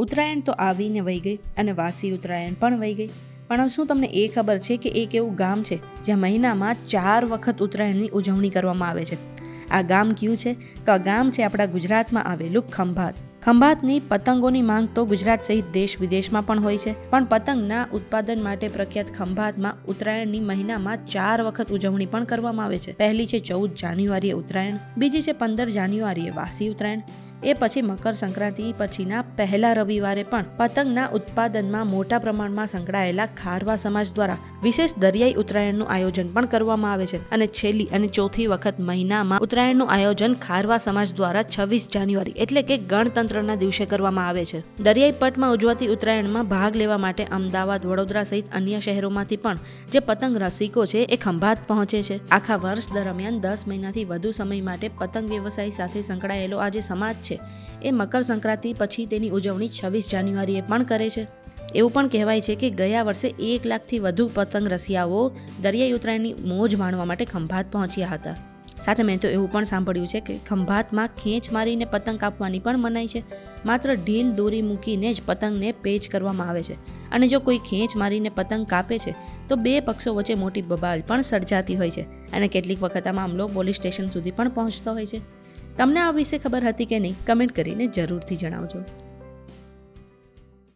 ઉત્તરાયણ તો આવીને વહી ગઈ અને વાસી ઉત્તરાયણ પણ વહી ગઈ. પણ શું તમને એ ખબર છે કે એક એવું ગામ છે જ્યાં મહિનામાં 4 વખત ઉત્તરાયણની ઉજવણી કરવામાં આવે છે? આ ગામ કયું છે? તો આ ગામ છે આપણા ગુજરાતમાં આવેલું ખંભાત. ખંભાતની પતંગોની માંગ તો ગુજરાત સહિત દેશ વિદેશમાં પણ હોય છે, પણ પતંગના ઉત્પાદન માટે પ્રખ્યાત ખંભાતમાં ઉત્તરાયણની મહિનામાં 4 વખત ઉજવણી પણ કરવામાં આવે છે. પહેલી છે 14 જાન્યુઆરીએ ઉત્તરાયણ, બીજી છે 15 જાન્યુઆરીએ વાસી ઉત્તરાયણ, એ પછી મકર સંક્રાંતિ પછીના પહેલા રવિવારે પણ પતંગના ઉત્પાદનમાં મોટા પ્રમાણમાં સંકળાયેલા ખારવા સમાજ દ્વારા વિશેષ દરિયાઈ ઉત્તરાયણનું આયોજન પણ કરવામાં આવે છે. અને છેલ્લી અને ચોથી વખત મહિનામાં ઉત્તરાયણનું આયોજન ખારવા સમાજ દ્વારા 26 જાન્યુઆરી એટલે કે ગણતંત્રના દિવસે કરવામાં આવે છે. દરિયાઈ પટમાં ઉજવાતી ઉત્તરાયણમાં ભાગ લેવા માટે અમદાવાદ, વડોદરા સહિત અન્ય શહેરોમાંથી પણ જે પતંગ રસિકો છે એ ખંભાત પહોંચે છે. આખા વર્ષ દરમિયાન 10 મહિનાથી વધુ સમય માટે પતંગ વ્યવસાય સાથે સંકળાયેલો આ જે સમાજ છે એ મકર સંક્રાંતિ પછી તેની ઉજવણી 26 જાન્યુઆરીએ પણ કરે છે. એવું પણ કહેવાય છે કે ગયા વર્ષે 1 લાખથી વધુ પતંગ રસિયાઓ દરિયાઈ ઉત્તરાયણની મોજ માણવા માટે ખંભાત પહોંચ્યા હતા. સાથે મેં તો એવું પણ સાંભળ્યું છે કે ખંભાતમાં ખેંચ મારીને પતંગ કાપવાની પણ મનાઈ છે. માત્ર ઢીલ દોરી મૂકીને જ પતંગને પેચ કરવામાં આવે છે. અને જો કોઈ ખેંચ મારીને પતંગ કાપે છે તો બે પક્ષો વચ્ચે મોટી બબાલ પણ સર્જાતી હોય છે અને કેટલીક વખત આ મામલો પોલીસ સ્ટેશન સુધી પણ પહોંચતો હોય છે. તમને આ વિશે ખબર હતી કે નહીં? કમેન્ટ કરીને જરૂરથી જણાવજો.